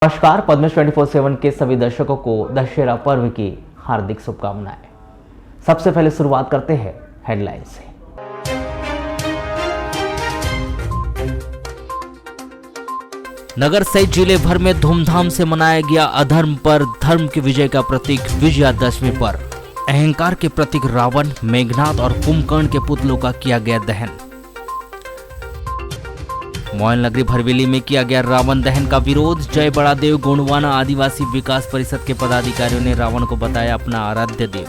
नमस्कार। पद्मज 24/7 के सभी दर्शकों को दशहरा पर्व की हार्दिक शुभकामनाएं। सबसे पहले शुरुआत करते हैं हेडलाइन से। नगर सहित जिले भर में धूमधाम से मनाया गया अधर्म पर धर्म की विजय का प्रतीक विजयादशमी पर। अहंकार के प्रतीक रावण, मेघनाद और कुंभकर्ण के पुतलों का किया गया दहन। मोयल नगरी भरवेली में किया गया रावण दहन का विरोध। जय बड़ादेव गोंडवाना आदिवासी विकास परिषद के पदाधिकारियों ने रावण को बताया अपना आराध्य देव।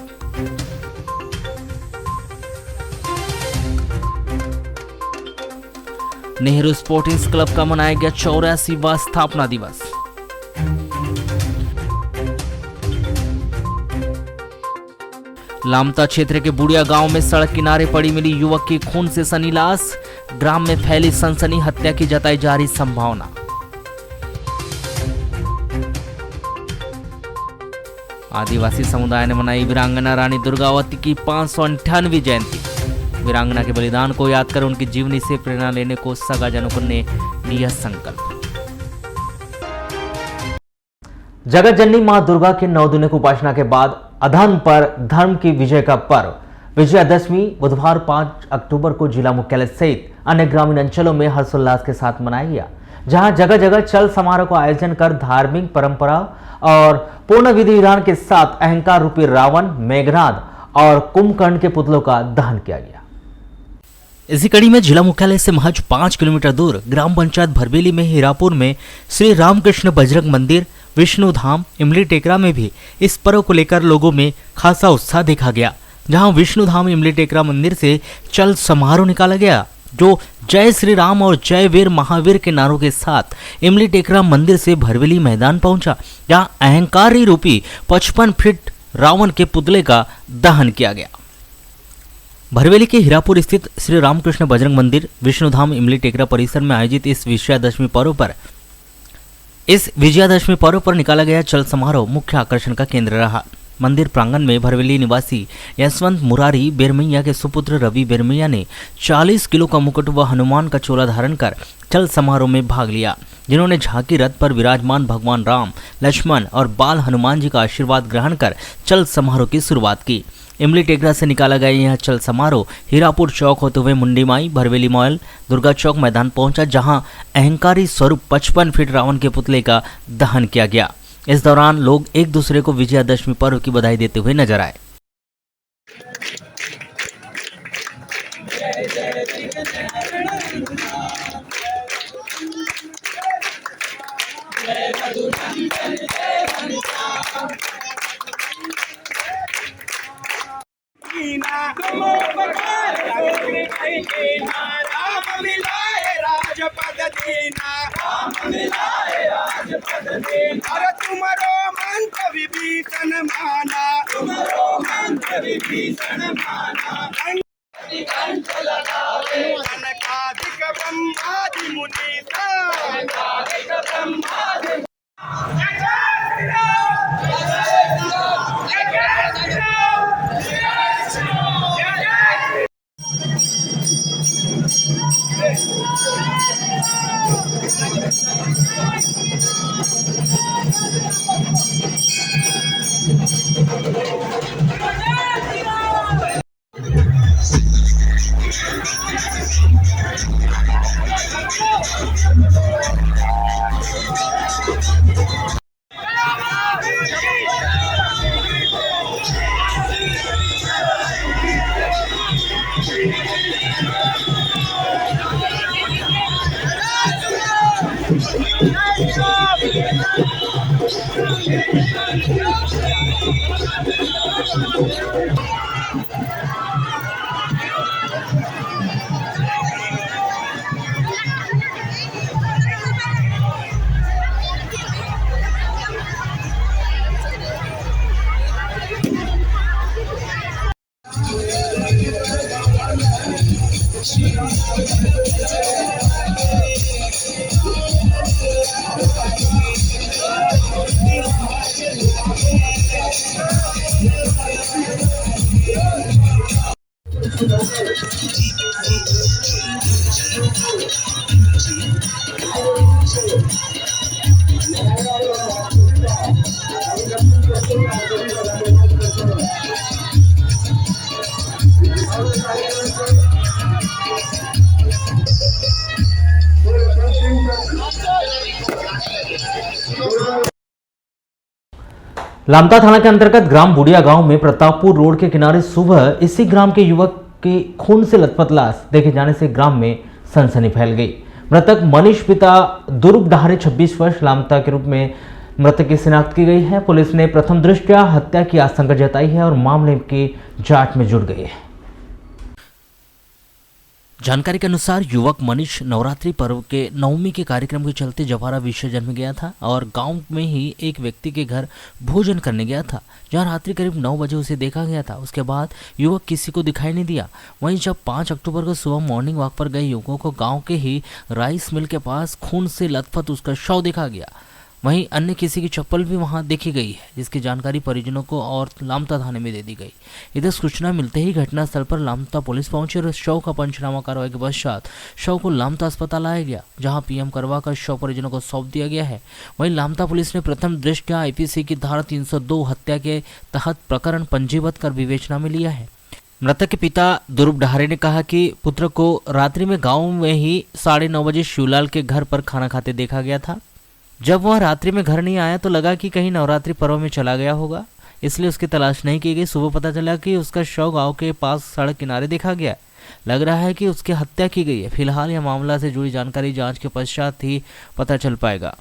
नेहरू स्पोर्टिंग्स क्लब का मनाया गया 84वां स्थापना दिवस। लामता क्षेत्र के बुढ़िया गांव में सड़क किनारे पड़ी मिली युवक की खून से सनी लाश। ग्राम में फैली सनसनी, हत्या की जताई जा रही संभावना। आदिवासी समुदाय ने मनाई वीरांगना रानी दुर्गावती की 598वीं जयंती। वीरांगना के बलिदान को याद कर उनकी जीवनी से प्रेरणा लेने को सगाजनों ने लिया संकल्प। जगत जननी मां दुर्गा के 9 दिनों की उपासना के बाद अधर्म पर धर्म की विजय का पर्व विजयादशमी बुधवार 5 अक्टूबर को जिला मुख्यालय सहित अन्य ग्रामीण अंचलों में हर्षोल्लास के साथ मनाया गया, जहां जगह जगह चल समारोह का आयोजन कर धार्मिक परंपरा और पूर्ण विधि विधान के साथ अहंकार रूपी रावण, मेघनाद और कुंभकर्ण के पुतलों का दहन किया गया। इसी कड़ी में जिला मुख्यालय से महज 5 किलोमीटर दूर ग्राम पंचायत भरवेली में हीरापुर में श्री रामकृष्ण बजरंग मंदिर, विष्णु धाम, इमली टेकरा में भी इस पर्व को लेकर लोगों में खासा उत्साह देखा गया, जहां विष्णु धाम इमली टेकरा मंदिर से चल समारोह निकाला गया, जो जय श्री राम और जय वीर महावीर के नारों के साथ इमली टेकरा मंदिर से भरवेली मैदान पहुंचा, जहां अहंकारी रूपी 55 फीट रावण के पुतले का दहन किया गया। भरवेली के हीरापुर स्थित श्री रामकृष्ण बजरंग मंदिर, विष्णु धाम इमली टेकरा परिसर में आयोजित इस विजयादशमी पर्व पर निकाला गया चल समारोह मुख्य आकर्षण का केंद्र रहा। मंदिर प्रांगण में भरवेली निवासी यशवंत मुरारी बेरमैया के सुपुत्र रवि बेरमैया ने 40 किलो का मुकुट व हनुमान का चोला धारण कर चल समारोह में भाग लिया, जिन्होंने झांकी रथ पर विराजमान भगवान राम, लक्ष्मण और बाल हनुमान जी का आशीर्वाद ग्रहण कर चल समारोह की शुरुआत की। इमली टेकरा से निकाला गया यह चल समारोह हीरापुर चौक होते हुए मुंडी माई, भरवेली मॉल, दुर्गा चौक मैदान पहुंचा, जहां अहंकारी स्वरूप 55 फीट रावण के पुतले का दहन किया गया। इस दौरान लोग एक दूसरे को विजयादशमी पर्व की बधाई देते हुए नजर आए। तुमरो मंत विभीषण माना, तुमरो मंत विभीषण माना। कंठ लगावे कनकादिक ब्रह्मादि मुनीसा, कनकादिक ब्रह्मादि। लामता थाना के अंतर्गत ग्राम बुढ़िया गांव में प्रतापपुर रोड के किनारे सुबह इसी ग्राम के युवक की खून से लथपथ लाश देखे जाने से ग्राम में सनसनी फैल गई। मृतक मनीष पिता दुर्ग डहारे 26 वर्ष लामता के रूप में मृतक की शिनाख्त की गई है। पुलिस ने प्रथम दृष्टया हत्या की आशंका जताई है और मामले की जांच में जुट गई है। जानकारी के अनुसार युवक मनीष नवरात्रि पर्व के नवमी के कार्यक्रम के चलते जवारा विसर्जन में गया था और गांव में ही एक व्यक्ति के घर भोजन करने गया था, जहां रात्रि करीब 9 बजे उसे देखा गया था। उसके बाद युवक किसी को दिखाई नहीं दिया। वहीं जब 5 अक्टूबर को सुबह मॉर्निंग वॉक पर गए युवकों को गाँव के ही राइस मिल के पास खून से लथपथ उसका शव देखा गया। वहीं अन्य किसी की चप्पल भी वहां देखी गई है, जिसकी जानकारी परिजनों को और लामता थाने में दे दी गई। इधर सूचना मिलते ही घटनास्थल पर लामता पुलिस पहुंची और शव का पंचनामा कार्रवाई के पश्चात शव को लामता अस्पताल लाया गया, जहां पीएम करवा कर शव परिजनों को सौंप दिया गया है। वहीं लामता पुलिस ने प्रथम दृष्टया आईपीसी की धारा 302 हत्या के तहत प्रकरण पंजीबद्ध कर विवेचना में लिया है। मृतक के पिता दुर्ग डहारे ने कहा कि पुत्र को रात्रि में गाँव में ही 9:30 बजे शिवलाल के घर पर खाना खाते देखा गया था। जब वह रात्रि में घर नहीं आया तो लगा कि कहीं नवरात्रि पर्व में चला गया होगा, इसलिए उसकी तलाश नहीं की गई। सुबह पता चला कि उसका शव गांव के पास सड़क किनारे देखा गया। लग रहा है कि उसकी हत्या की गई है। फिलहाल यह मामला से जुड़ी जानकारी जांच के पश्चात ही पता चल पाएगा।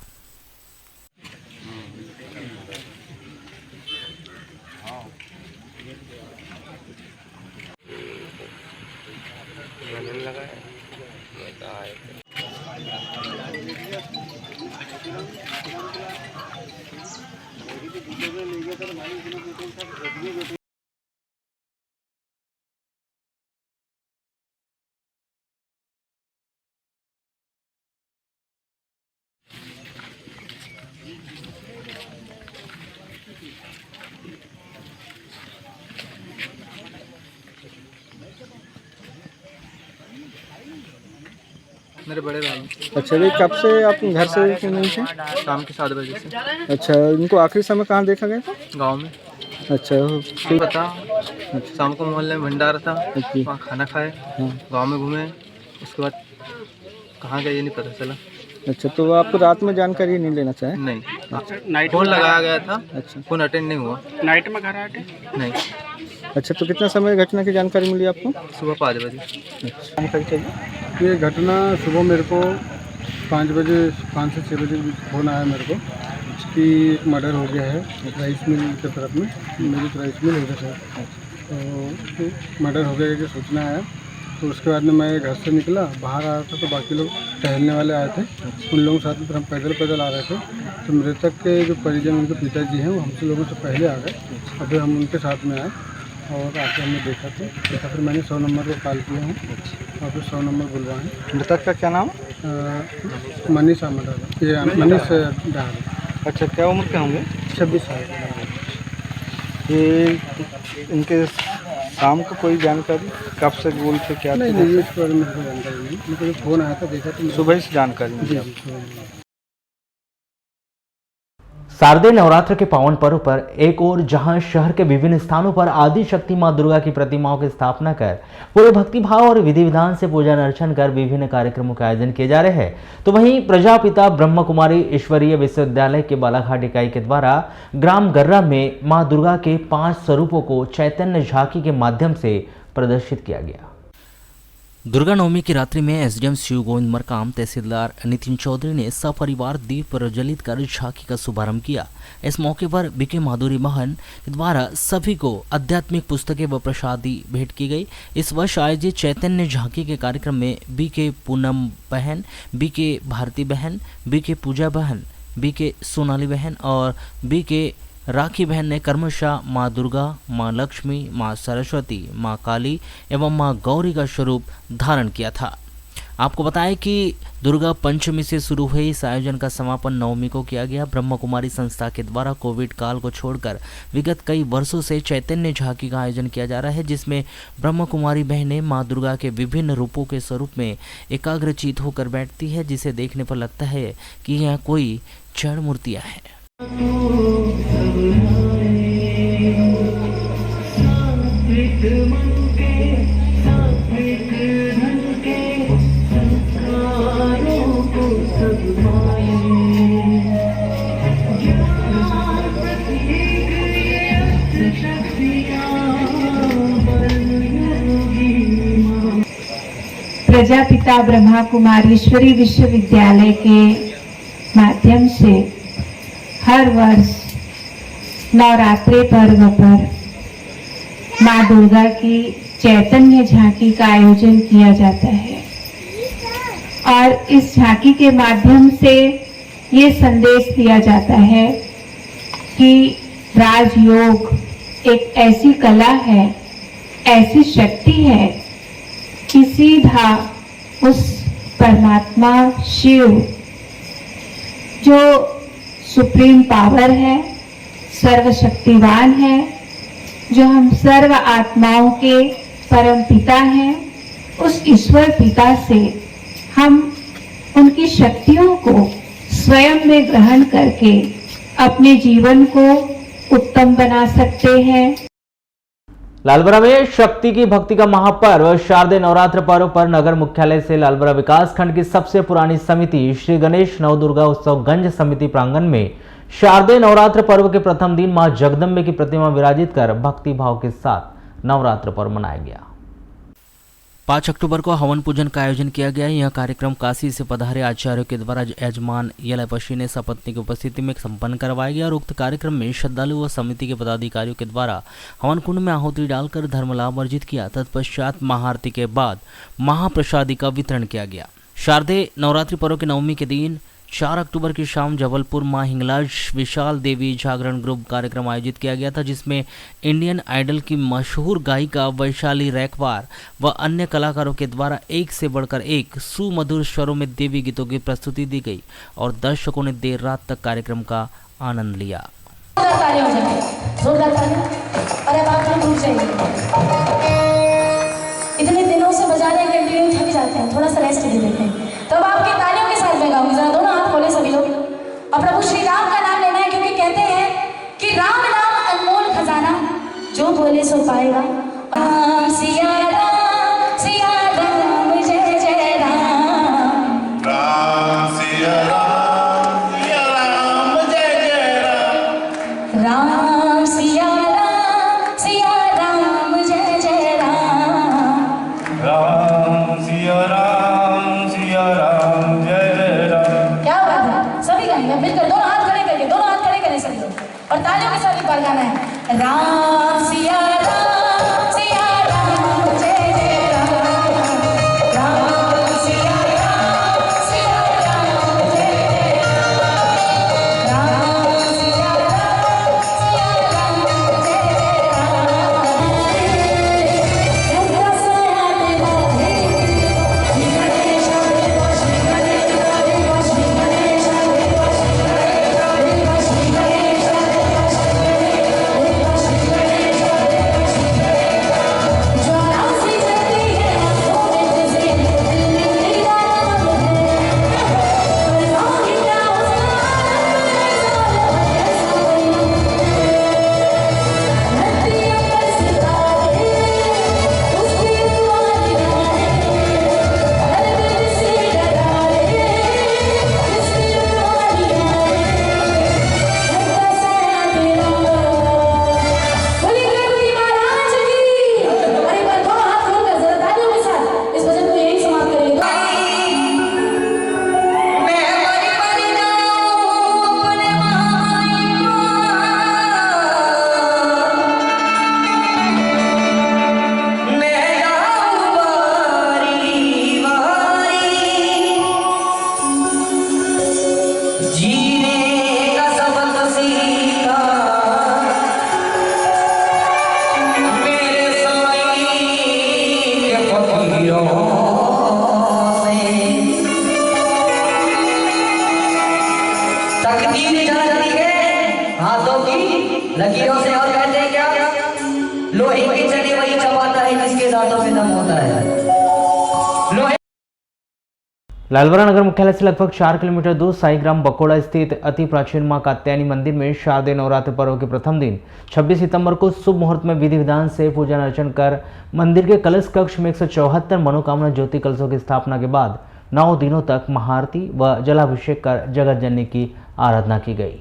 मेरे बड़े भाई। अच्छा, ये कब से आप घर से क्यों नहीं थे? शाम के 7 बजे से। अच्छा, इनको आखिरी समय कहाँ देखा गया था? गांव में। अच्छा, फिर पता शाम को मोहल्ले में भंडारा था, अच्छा। वहाँ खाना खाए, हाँ। गांव में घूमे, उसके बाद कहाँ गए ये नहीं पता चला। अच्छा, तो आपको रात में जानकारी नहीं लेना चाहे? नहीं, नाइट फोन लगाया गया था। अच्छा, फोन अटेंड नहीं हुआ। नाइट में घर आए थे? नहीं, अच्छा, तो कितना समय घटना की जानकारी मिली आपको? सुबह 5 बजे। अच्छा, जानकारी चाहिए। ये घटना सुबह मेरे को 5 से 6 बजे फ़ोन आया मेरे को कि एक मर्डर हो गया है राइस मिल के तरफ में। मेरी तो राइस मिल हो गया था, तो मर्डर हो गया कि सूचना आया। तो उसके बाद में मैं घर से निकला, बाहर आ रहा था तो बाकी लोग टहलने वाले आए थे, उन लोगों के साथ में फिर हम पैदल आ रहे थे। तो मृतक के जो परिजन उनके पिताजी हैं वो हमसे लोगों से पहले आ गए और फिर हम उनके साथ में आए और आके हमने देखा फिर मैंने 100 नंबर को कॉल किया हूँ और फिर 100 नंबर बुलवाएँ। मृतक का क्या नाम? मनीष अहमद, ये मनीष डहारे। अच्छा, क्या उम्र के होंगे? 26 साल। ये इनके शाम को कोई जानकारी कब से गोल थे क्या? नहीं, इस बारे में कोई जानकारी नहीं। मुझे जो फ़ोन आया था देखा तो सुबह ही से जानकारी जी मिली। जी। शारदीय नवरात्र के पावन पर्व पर एक और जहां शहर के विभिन्न स्थानों पर आदि शक्ति मां दुर्गा की प्रतिमाओं की स्थापना कर पूरे भक्तिभाव और विधि विधान से पूजन अर्चन कर विभिन्न कार्यक्रमों के आयोजन किए जा रहे हैं, तो वहीं प्रजापिता ब्रह्म कुमारी ईश्वरीय विश्वविद्यालय के बालाघाट इकाई के द्वारा ग्राम गर्रा में मां दुर्गा के 5 स्वरूपों को चैतन्य झांकी के माध्यम से प्रदर्शित किया गया। दुर्गा नवमी की रात्रि में एसडीएम शिव गोविंद मरकाम, तहसीलदार नितिन चौधरी ने सपरिवार दीप प्रज्वलित कर झांकी का शुभारंभ किया। इस मौके पर बीके माधुरी महन द्वारा सभी को आध्यात्मिक पुस्तकें व प्रसादी भेंट की गई। इस वर्ष आयोजित चैतन्य झांकी के कार्यक्रम में बीके पूनम बहन, बीके भारती बहन, बीके पूजा बहन, बीके सोनाली बहन और बीके राखी बहन ने क्रमशः माँ दुर्गा, माँ लक्ष्मी, माँ सरस्वती, माँ काली एवं माँ गौरी का स्वरूप धारण किया था। आपको बताएं कि दुर्गा पंचमी से शुरू हुए इस आयोजन का समापन नवमी को किया गया। ब्रह्म कुमारी संस्था के द्वारा कोविड काल को छोड़कर विगत कई वर्षों से चैतन्य झांकी का आयोजन किया जा रहा है, जिसमें ब्रह्म कुमारी बहनें माँ दुर्गा के विभिन्न रूपों के स्वरूप में एकाग्रचित होकर बैठती है, जिसे देखने पर लगता है कि यह कोई जड़ मूर्तियाँ हैं। प्रजापिता ब्रह्मा कुमारीश्वरी विश्वविद्यालय के माध्यम से हर वर्ष नवरात्रि पर्व पर माँ दुर्गा की चैतन्य झांकी का आयोजन किया जाता है और इस झांकी के माध्यम से ये संदेश दिया जाता है कि राजयोग एक ऐसी कला है, ऐसी शक्ति है कि सीधा उस परमात्मा शिव जो सुप्रीम पावर है, सर्वशक्तिवान है, जो हम सर्व आत्माओं के परम पिता हैं, उस ईश्वर पिता से हम उनकी शक्तियों को स्वयं में ग्रहण करके अपने जीवन को उत्तम बना सकते हैं। लालबरा में शक्ति की भक्ति का महापर्व शारदीय नवरात्र पर्व पर नगर मुख्यालय से लालबरा विकास खंड की सबसे पुरानी समिति श्री गणेश नवदुर्गा उत्सव गंज समिति प्रांगण में शारदीय नवरात्र पर्व के प्रथम दिन मां जगदम्बे की प्रतिमा विराजित कर भक्ति भाव के साथ नवरात्र पर्व मनाया गया। 5 अक्टूबर को हवन पूजन का आयोजन किया गया। यह कार्यक्रम काशी से पधारे आचार्यों के द्वारा यजमान यलपशी ने सपत्नी की उपस्थिति में संपन्न करवाया गया और उक्त कार्यक्रम में श्रद्धालु व समिति के पदाधिकारियों के द्वारा हवन कुंड में आहुति डालकर धर्म लाभ अर्जित किया। तत्पश्चात महाआरती के बाद महाप्रसादी का वितरण किया गया। शारदीय नवरात्रि पर्व के नवमी के दिन 4 अक्टूबर की शाम जबलपुर मां हिंगलाज विशाल देवी जागरण ग्रुप कार्यक्रम आयोजित किया गया था, जिसमें इंडियन आइडल की मशहूर गायिका वैशाली रैकवार व अन्य कलाकारों के द्वारा एक से बढ़कर एक सुमधुर स्वरों में देवी गीतों की प्रस्तुति दी गई और दर्शकों ने देर रात तक कार्यक्रम का आनंद लिया। इतने दिनों से बजाने कंटिन्यू थक जाते हैं, थोड़ा सा रेस्ट दे देते हैं। तो अब आपकी तालियों के साथ मैं गाऊंगी, जरा दोनों हाथ खोले सभी लोग और प्रभु श्री राम का नाम लेना है, क्योंकि कहते हैं कि राम नाम अनमोल खजाना, जो बोले सो पाएगा। सिया राम जय जय राम, राम सिया राम जय जय राम, राम सिया राम जय जय राम, राम सिया राम जय जय राम। क्या बात है, सभी गाएंगे मिलकर, दोनों हाथ खड़े करिए, दोनों हाथ खड़े करें सभी लोग और तालियों के साथ एक बार गाना है। राम सिया राम जय जय राम, राम सिया राम जय जय राम, राम सिया राम जय जय राम। लकीरों से और कहते हैं क्या, लोहे की चली वही चबाता है जिसके दांतों में दम होता है। लालबरा नगर मुख्यालय से लगभग 4 किलोमीटर दूर साईग्राम बकोड़ा स्थित अति प्राचीन मां कात्यायनी मंदिर में शारदीय नवरात्र पर्व के प्रथम दिन 26 सितंबर को शुभ मुहूर्त में विधि विधान से पूजन अर्चन कर मंदिर के कलश कक्ष में 174 मनोकामना ज्योति कलशों की स्थापना के बाद 9 दिनों तक महाआरती व जलाभिषेक कर जगत जननी की आराधना की गई।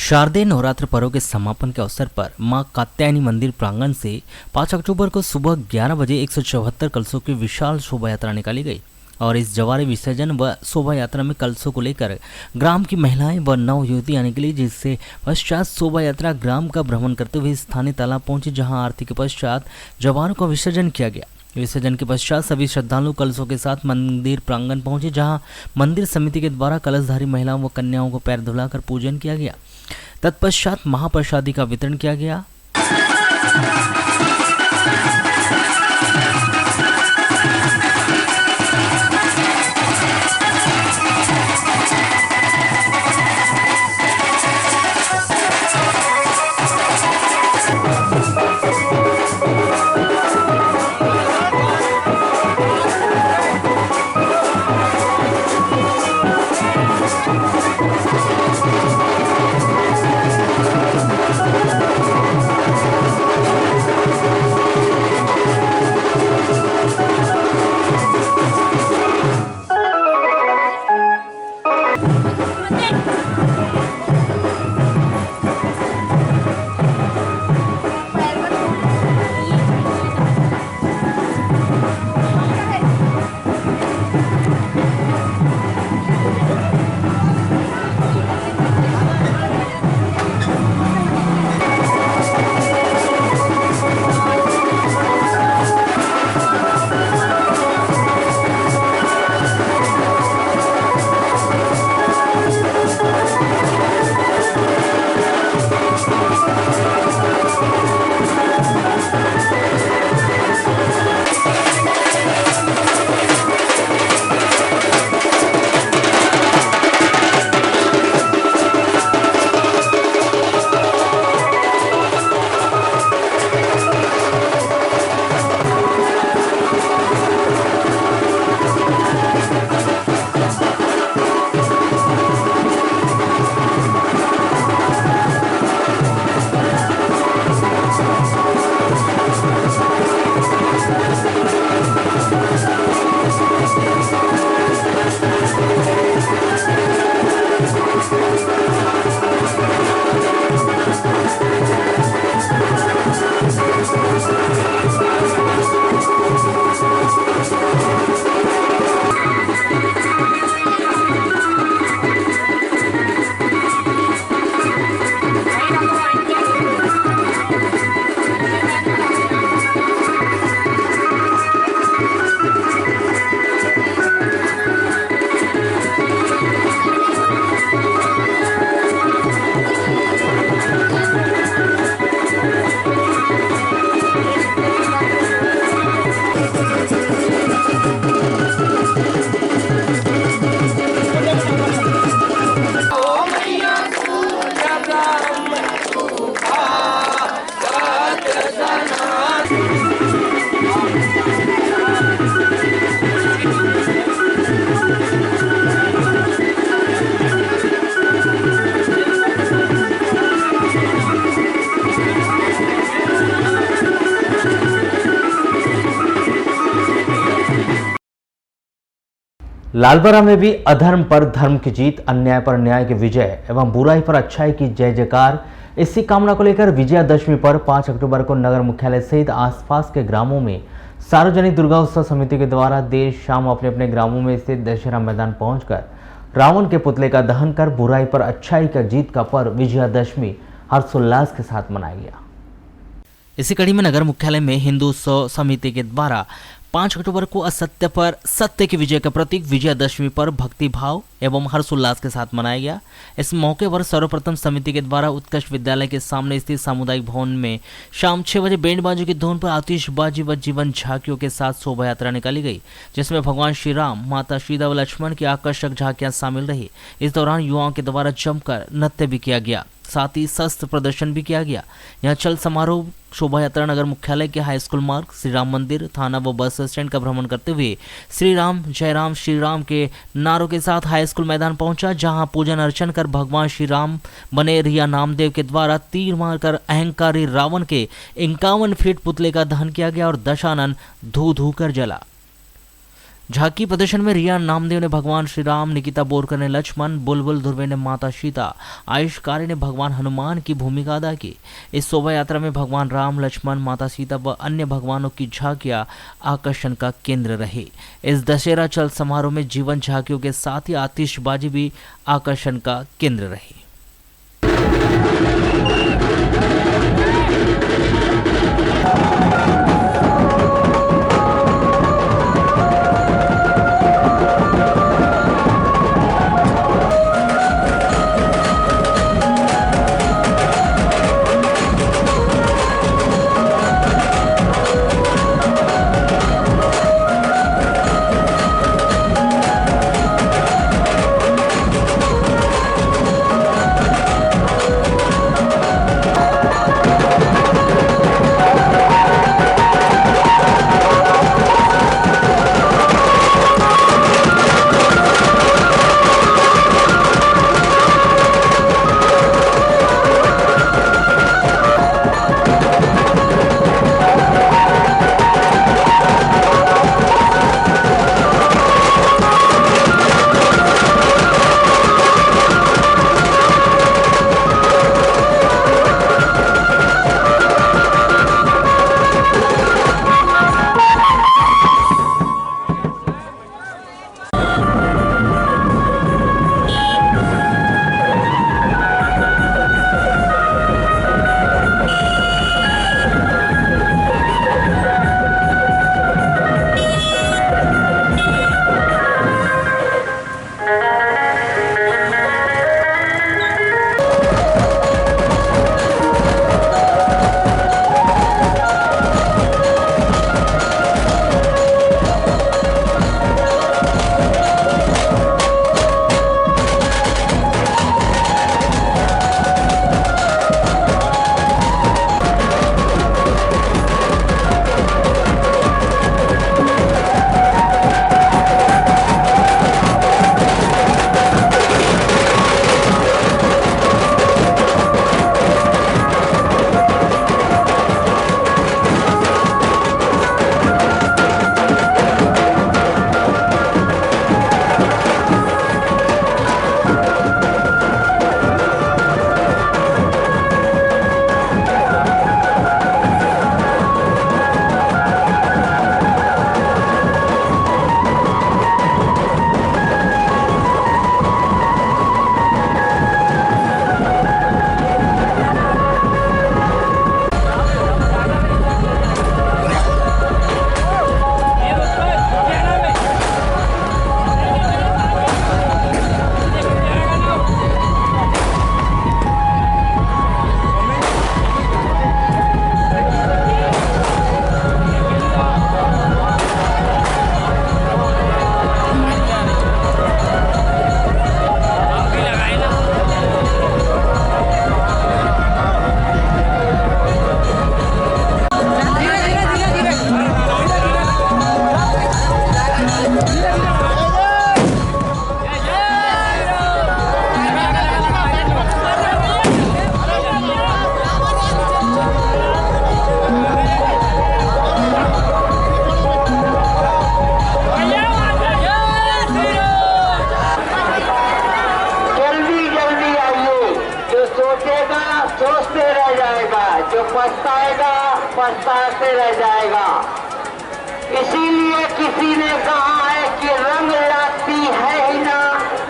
शारदीय नवरात्र पर्व के समापन के अवसर पर मां कात्यायनी मंदिर प्रांगण से 5 अक्टूबर को सुबह 11 बजे 174 कलशों की विशाल शोभा यात्रा निकाली गई और इस जवारे विसर्जन व शोभा यात्रा में कलशों को लेकर ग्राम की महिलाएं व नव युवती आने के लिए, जिससे पश्चात शोभा यात्रा ग्राम का भ्रमण करते हुए स्थानीय तालाब पहुंची, जहां आरती के पश्चात जवारों का विसर्जन किया गया। विसर्जन के पश्चात सभी श्रद्धालु कलशों के साथ मंदिर प्रांगण पहुंचे, जहां मंदिर समिति के द्वारा कलशधारी महिलाओं व कन्याओं को पैर धुलाकर पूजन किया गया। तत्पश्चात महाप्रसादी का वितरण किया गया। लालबरा में भी अधर्म पर धर्म की जीत, अन्याय पर न्याय की विजय एवं बुराई पर अच्छाई की जय जयकार, इसी कामना को लेकर विजयादशमी पर 5 अक्टूबर को नगर मुख्यालय सहित आसपास के ग्रामों में सार्वजनिक दुर्गा उत्सव समिति के द्वारा देर शाम अपने अपने ग्रामों में स्थित दशहरा मैदान पहुंचकर रावण के पुतले का दहन कर बुराई पर अच्छाई का जीत का पर्व विजयादशमी हर्षोल्लास के साथ मनाया गया। इसी कड़ी में नगर मुख्यालय में हिंदू उत्सव समिति के द्वारा 5 अक्टूबर को असत्य पर सत्य की विजय का प्रतीक विजयादशमी पर भक्ति भाव एवं हर्षोल्लास के साथ मनाया गया। इस मौके पर सर्वप्रथम समिति के द्वारा उत्कृष्ट विद्यालय के सामने स्थित सामुदायिक भवन में शाम 6 बजे बैंड बाजों की धुन पर आतिशबाजी व जीवन झांकियों के साथ शोभा यात्रा निकाली गई, जिसमें भगवान श्री राम, माता सीता व लक्ष्मण की आकर्षक झांकियां शामिल रही। इस दौरान युवाओं के द्वारा जमकर नृत्य भी किया गया, साथ ही शस्त्र प्रदर्शन भी किया गया। यहां चल समारोह शोभा यात्रा नगर मुख्यालय के हाई स्कूल मार्ग, श्री राम मंदिर, थाना व बस स्टैंड का भ्रमण करते हुए श्री राम जय राम श्री राम के नारों के साथ हाई स्कूल मैदान पहुंचा, जहां पूजन अर्चन कर भगवान श्री राम बने रिया नामदेव के द्वारा तीर मारकर अहंकारी रावण के 51 फीट पुतले का दहन किया गया और दशानन धू धू कर जला। झांकी प्रदर्शन में रिया नामदेव ने भगवान श्री राम, निकिता बोरकर ने लक्ष्मण, बुलबुल धुर्वे ने माता सीता, आयुष कारी ने भगवान हनुमान की भूमिका अदा की। इस शोभा यात्रा में भगवान राम, लक्ष्मण, माता सीता व अन्य भगवानों की झांकियां आकर्षण का केंद्र रही। इस दशहरा चल समारोह में जीवन झांकियों के साथ ही आतिशबाजी भी आकर्षण का केंद्र रही। पछताएगा पछताते रह जाएगा। इसीलिए किसी ने कहा है कि रंग लाती है ही ना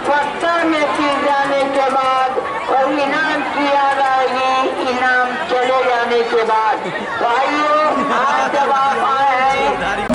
पत्थर में गिर जाने के बाद, और इनाम की याद आएगी इनाम चले जाने के बाद। भाइयों, आज जब आप आए हैं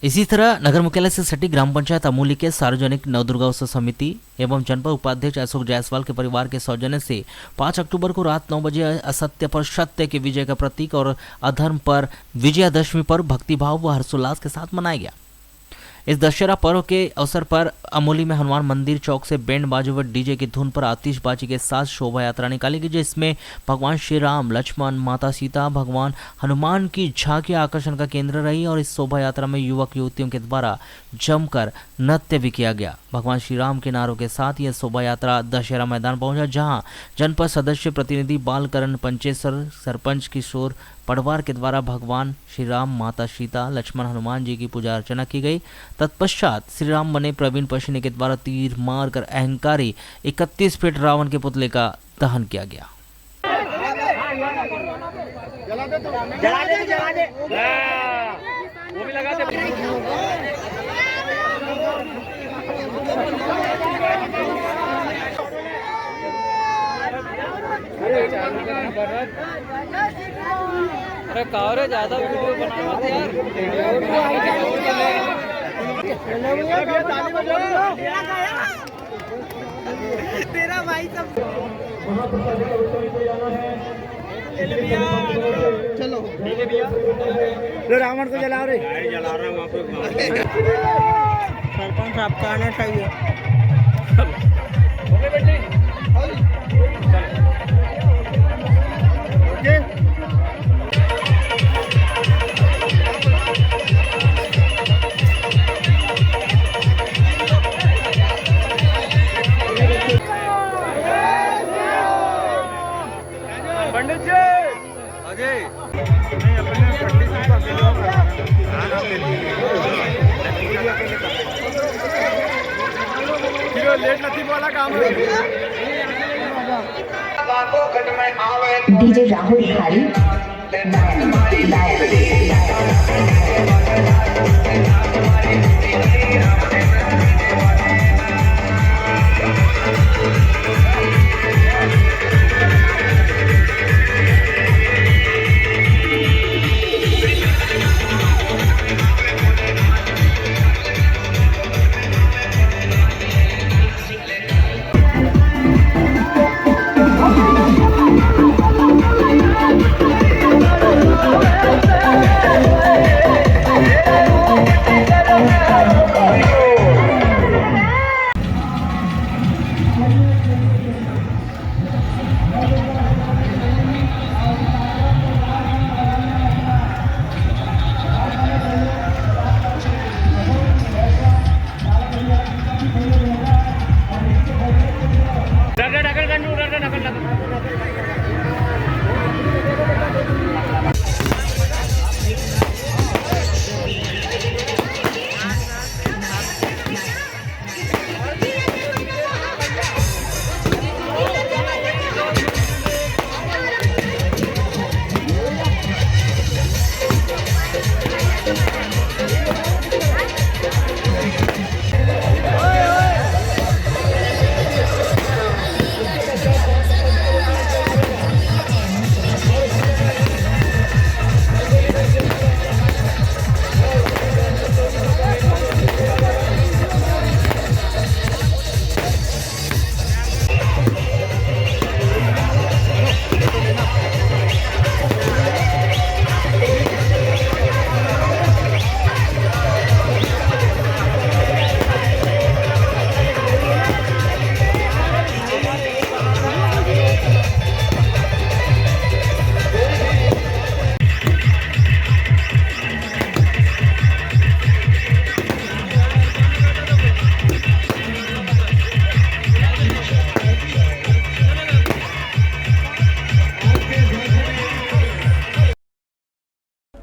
इसी तरह नगर मुख्यालय से सटी ग्राम पंचायत अमूली के सार्वजनिक नवदुर्गा उत्सव समिति एवं जनपद उपाध्यक्ष अशोक जायसवाल के परिवार के सौजन्य से 5 अक्टूबर को रात 9 बजे असत्य पर सत्य के विजय का प्रतीक और अधर्म पर विजयादशमी पर भक्तिभाव व हर्षोल्लास के साथ मनाया गया। इस दशहरा पर्व के अवसर पर अमोली में हनुमान मंदिर चौक से बैंड बाजू व डीजे की धुन पर आतिशबाजी के साथ शोभा यात्रा निकाली गई, जिसमें भगवान श्री राम, लक्ष्मण, माता सीता, भगवान हनुमान की झांकी आकर्षण का केंद्र रही और इस शोभा यात्रा में युवक युवतियों के द्वारा जमकर नृत्य भी किया गया। भगवान श्री राम के नारों के साथ यह शोभा यात्रा दशहरा मैदान पहुंचा, जहां जनपद सदस्य प्रतिनिधि बालकरण पंचेश्वर, सरपंच किशोर पटवार के द्वारा भगवान श्री राम, माता सीता, लक्ष्मण, हनुमान जी की पूजा अर्चना की गई। तत्पश्चात श्री राम बने प्रवीण पश्चिनी के द्वारा तीर मारकर अहंकारी 31 फीट रावण के पुतले का दहन किया गया। अरे कावरे ज्यादा वीडियो बना मत यार। तेरा भाई सब चलो रावण को जला रहे, जला रहा वहाँ पे। सरपंच आपका आना चाहिए। पंडित जी अजय नहीं अपने पंडित जी को अकेले लेट नहीं वाला काम है। डीजे राहुल बिहारी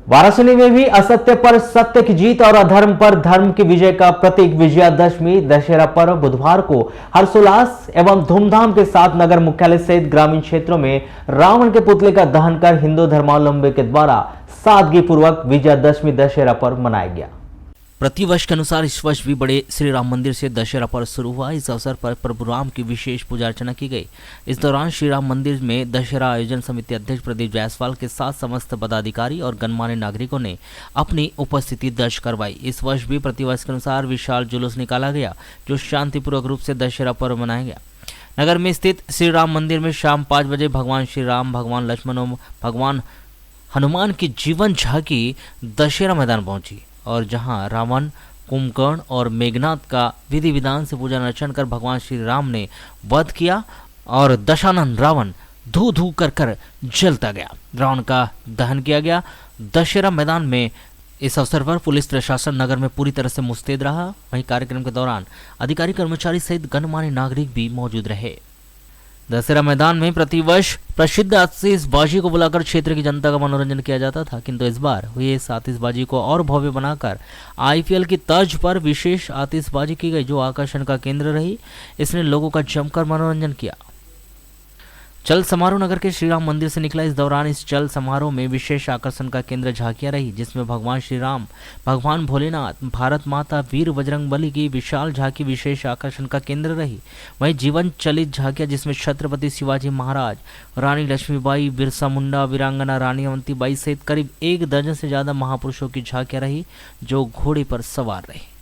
वाराणसी में भी असत्य पर सत्य की जीत और अधर्म पर धर्म की विजय का प्रतीक विजयादशमी दशहरा पर्व बुधवार को हर्षोल्लास एवं धूमधाम के साथ नगर मुख्यालय सहित ग्रामीण क्षेत्रों में रावण के पुतले का दहन कर हिंदू धर्मावलंबी के द्वारा सादगी पूर्वक विजयादशमी दशहरा पर्व मनाया गया। प्रतिवर्ष के अनुसार इस वर्ष भी बड़े श्री राम मंदिर से दशहरा पर्व शुरू हुआ। इस अवसर पर प्रभु राम की विशेष पूजा अर्चना की गई। इस दौरान श्री राम मंदिर में दशहरा आयोजन समिति अध्यक्ष प्रदीप जायसवाल के साथ समस्त पदाधिकारी और गणमान्य नागरिकों ने अपनी उपस्थिति दर्ज करवाई। इस वर्ष भी प्रतिवर्ष के अनुसार विशाल जुलूस निकाला गया, जो शांतिपूर्वक रूप से दशहरा पर्व मनाया गया। नगर में स्थित श्री राम मंदिर में शाम 5 बजे भगवान श्री राम, भगवान लक्ष्मण और भगवान हनुमान की जीवन झांकी दशहरा मैदान पहुंची और जहां रावण, कुंभकर्ण और मेघनाथ का विधि विधान से पूजन अर्चन कर भगवान श्री राम ने वध किया और दशानन रावण धू धू कर जलता गया। रावण का दहन किया गया। दशहरा मैदान में इस अवसर पर पुलिस प्रशासन नगर में पूरी तरह से मुस्तैद रहा। वहीं कार्यक्रम के दौरान अधिकारी, कर्मचारी सहित गणमान्य नागरिक भी मौजूद रहे। दशहरा मैदान में प्रतिवर्ष प्रसिद्ध आतिशबाजी को बुलाकर क्षेत्र की जनता का मनोरंजन किया जाता था, किंतु इस बार हुई इस आतिशबाजी को और भव्य बनाकर IPL की तर्ज पर विशेष आतिशबाजी की गई, जो आकर्षण का केंद्र रही। इसने लोगों का जमकर मनोरंजन किया। चल समारोह नगर के श्री राम मंदिर से निकला। इस दौरान इस चल समारोह में विशेष आकर्षण का केंद्र झांकियां रही, जिसमें भगवान श्री राम, भगवान भोलेनाथ, भारत माता, वीर बजरंगबली की विशाल झांकी विशेष आकर्षण का केंद्र रही। वहीं जीवन चलित झांकियां, जिसमें छत्रपति शिवाजी महाराज, रानी लक्ष्मीबाई, बिरसा मुंडा, वीरांगना रानी अवंतीबाई सहित करीब 1 दर्जन से ज्यादा महापुरुषों की झांकियां रही, जो घोड़े पर सवार रहे।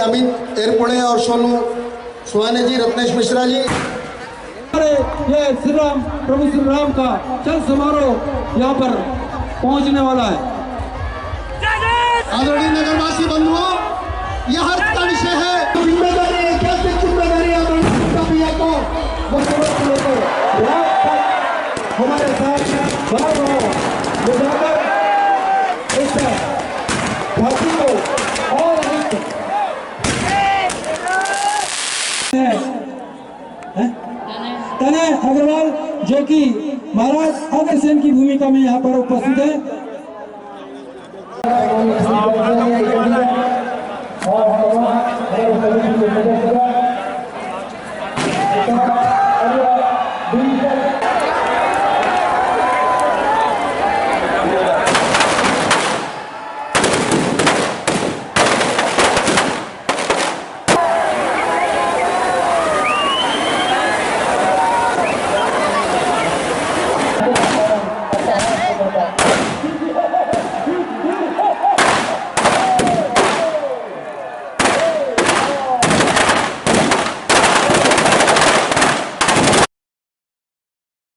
अमित एरपुणे और सोनू सुहाने जी, रत्नेश मिश्रा जी। ये श्री राम, प्रभु श्री राम का चल समारोह यहाँ पर पहुँचने वाला है। आदरणीय नगरवासी बंधुओं, यह हर्ष का विषय है। जिम्मेदारी है, कैसे जिम्मेदारी आदरणीय को वो समझ लेते हमारे साथ बाहर रहो, बुझाकर इस घाटी को और तनय अग्रवाल, जो कि महाराज अग्रसेन की भूमिका में यहाँ पर उपस्थित है। और